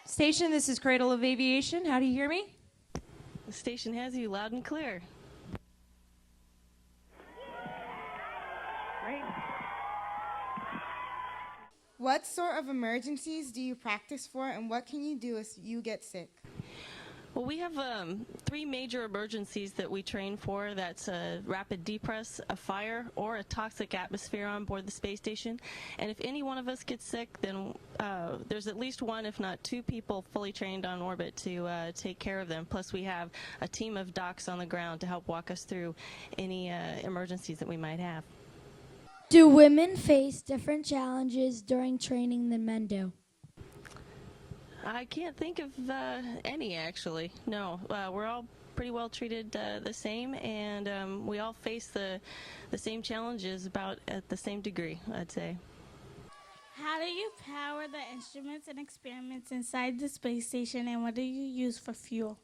Station, this is Cradle of Aviation. How do you hear me? The station has you loud and clear. Great. What sort of emergencies do you practice for, and what can you do if you get sick? Well, we have 3 major emergencies that we train for. That's a rapid depress, a fire, or a toxic atmosphere on board the space station. And if any one of us gets sick, then there's at least 1, if not 2 people fully trained on orbit to take care of them. Plus, we have a team of docs on the ground to help walk us through any emergencies that we might have. Do women face different challenges during training than men do? I can't think of any, actually. No, we're all pretty well treated the same, and we all face the same challenges about at the same degree, I'd say. How do you power the instruments and experiments inside the space station, and what do you use for fuel?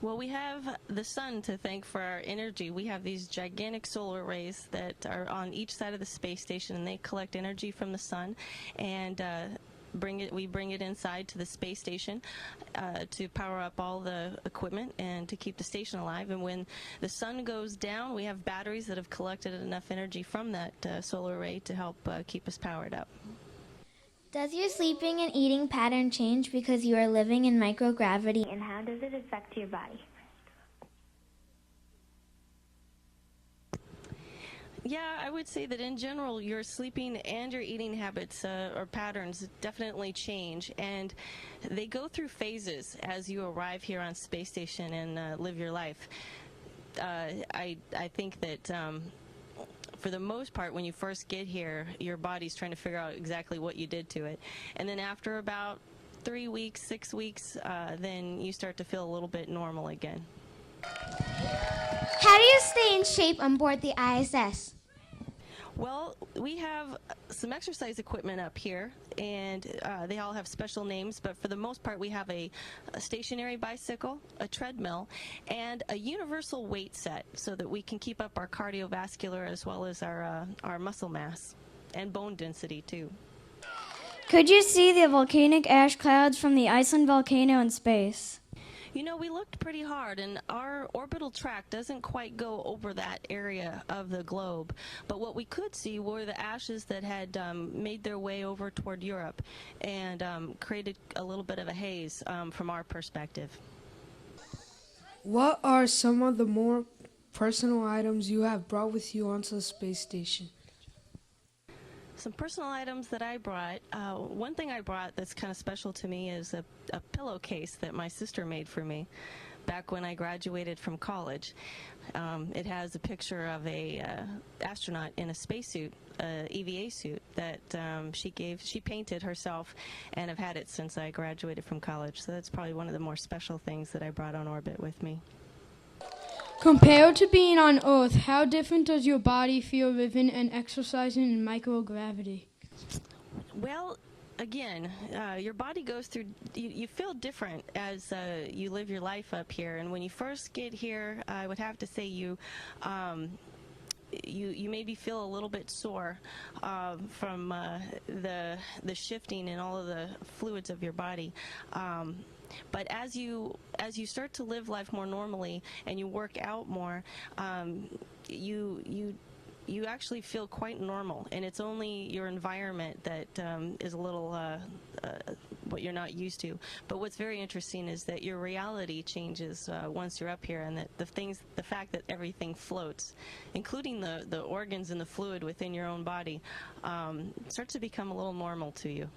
Well, we have the sun to thank for our energy. We have these gigantic solar arrays that are on each side of the space station, and they collect energy from the sun, and we bring it inside to the space station to power up all the equipment and to keep the station alive. And when the sun goes down, we have batteries that have collected enough energy from that solar array to help keep us powered up. Does your sleeping and eating pattern change because you are living in microgravity, and how does it affect your body? Yeah, I would say that in general, your sleeping and your eating habits or patterns definitely change, and they go through phases as you arrive here on space station and live your life. I think that for the most part, when you first get here, your body's trying to figure out exactly what you did to it, and then after about 3 weeks, 6 weeks, then you start to feel a little bit normal again. How do you stay in shape on board the ISS? Well, we have some exercise equipment up here, and they all have special names, but for the most part we have a stationary bicycle, a treadmill, and a universal weight set so that we can keep up our cardiovascular as well as our muscle mass and bone density too. Could you see the volcanic ash clouds from the Iceland volcano in space? You know, we looked pretty hard, and our orbital track doesn't quite go over that area of the globe. But what we could see were the ashes that had made their way over toward Europe and created a little bit of a haze from our perspective. What are some of the more personal items you have brought with you onto the space station? Some personal items that I brought. One thing I brought that's kind of special to me is a pillowcase that my sister made for me back when I graduated from college. It has a picture of a astronaut in a spacesuit, EVA suit that she painted herself, and I've had it since I graduated from college. So that's probably one of the more special things that I brought on orbit with me. Compared to being on Earth, how different does your body feel living and exercising in microgravity? Well, again, your body goes through, you feel different as you live your life up here. And when you first get here, I would have to say you maybe feel a little bit sore from the shifting in all of the fluids of your body. But as you start to live life more normally and you work out more, you actually feel quite normal, and it's only your environment that is a little what you're not used to. But what's very interesting is that your reality changes once you're up here, and that the fact that everything floats, including the organs and the fluid within your own body, starts to become a little normal to you.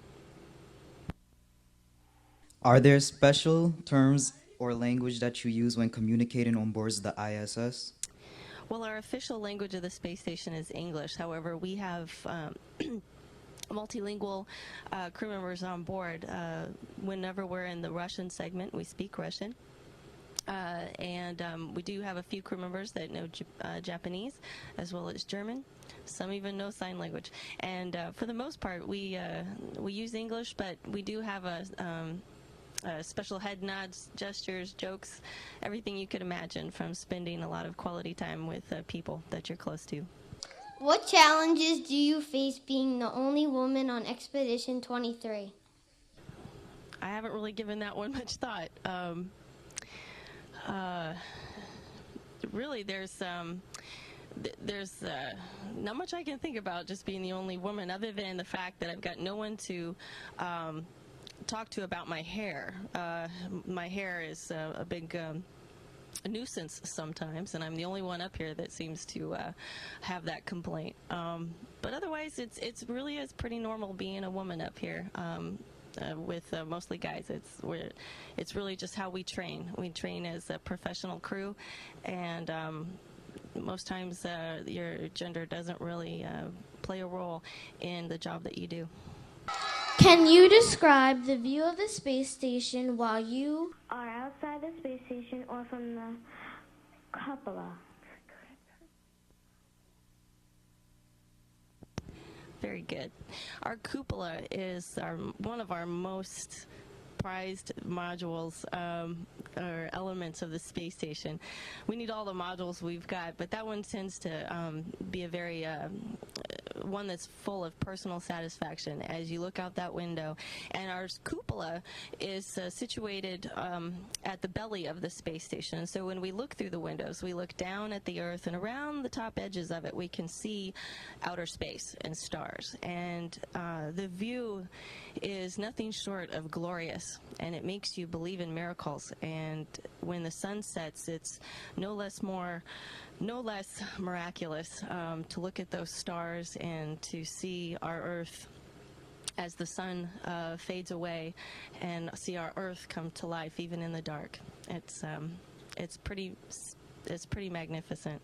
Are there special terms or language that you use when communicating on board the ISS? Well, our official language of the space station is English. However, we have multilingual crew members on board. Whenever we're in the Russian segment, we speak Russian. And we do have a few crew members that know Japanese as well as German. Some even know sign language. And for the most part, we use English, but we do have special head nods, gestures, jokes, everything you could imagine from spending a lot of quality time with people that you're close to. What challenges do you face being the only woman on Expedition 23? I haven't really given that one much thought. Really, there's not much I can think about just being the only woman, other than the fact that I've got no one to talk to about my hair. My hair is a big nuisance sometimes, and I'm the only one up here that seems to have that complaint. But otherwise, it's really is pretty normal being a woman up here. With mostly guys. It's really just how we train. We train as a professional crew, and most times your gender doesn't really play a role in the job that you do. Can you describe the view of the space station while you are outside the space station or from the cupola? Very good. Our cupola is one of our most prized modules or elements of the space station. We need all the modules we've got, but that one tends to be a very one that's full of personal satisfaction as you look out that window. And our cupola is situated at the belly of the space station. So when we look through the windows, we look down at the Earth, and around the top edges of it, we can see outer space and stars. And the view is nothing short of glorious, and it makes you believe in miracles. And when the sun sets, it's no less miraculous to look at those stars and to see our Earth as the sun fades away, and see our Earth come to life even in the dark. It's pretty magnificent.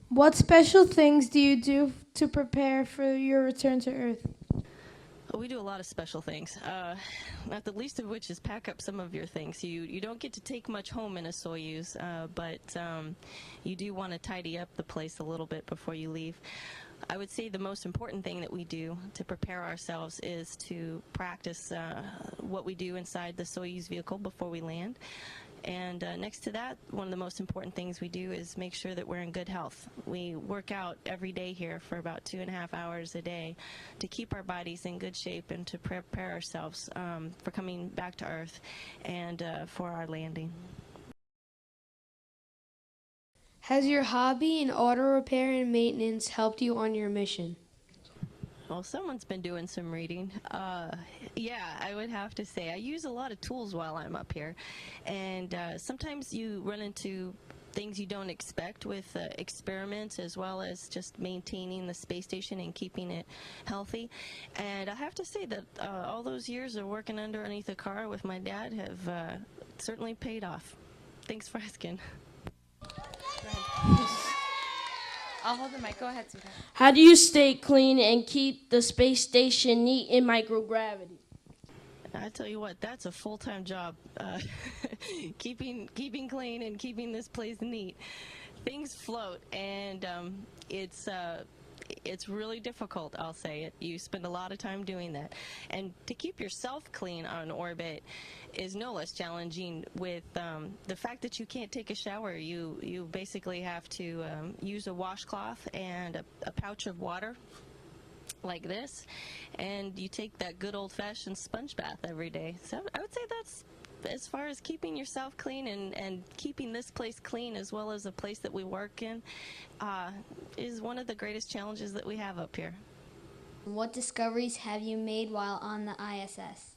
What special things do you do to prepare for your return to Earth? We do a lot of special things, not the least of which is pack up some of your things. You don't get to take much home in a Soyuz, but you do want to tidy up the place a little bit before you leave. I would say the most important thing that we do to prepare ourselves is to practice what we do inside the Soyuz vehicle before we land. And next to that, one of the most important things we do is make sure that we're in good health. We work out every day here for about 2.5 hours a day to keep our bodies in good shape and to prepare ourselves for coming back to Earth and for our landing. Has your hobby in auto repair and maintenance helped you on your mission? Well, someone's been doing some reading. Yeah, I would have to say I use a lot of tools while I'm up here, and sometimes you run into things you don't expect with experiments, as well as just maintaining the space station and keeping it healthy. And I have to say that all those years of working underneath the car with my dad have certainly paid off. Thanks for asking. I'll hold the mic. Go ahead, sweetheart. How do you stay clean and keep the space station neat in microgravity? I tell you what, that's a full-time job. Keeping clean and keeping this place neat. Things float, and it's really difficult, I'll say it. You spend a lot of time doing that. And to keep yourself clean on orbit is no less challenging with the fact that you can't take a shower. You basically have to use a washcloth and a pouch of water like this, and you take that good old-fashioned sponge bath every day. So I would say that's, as far as keeping yourself clean and keeping this place clean, as well as a place that we work in, is one of the greatest challenges that we have up here. What discoveries have you made while on the ISS?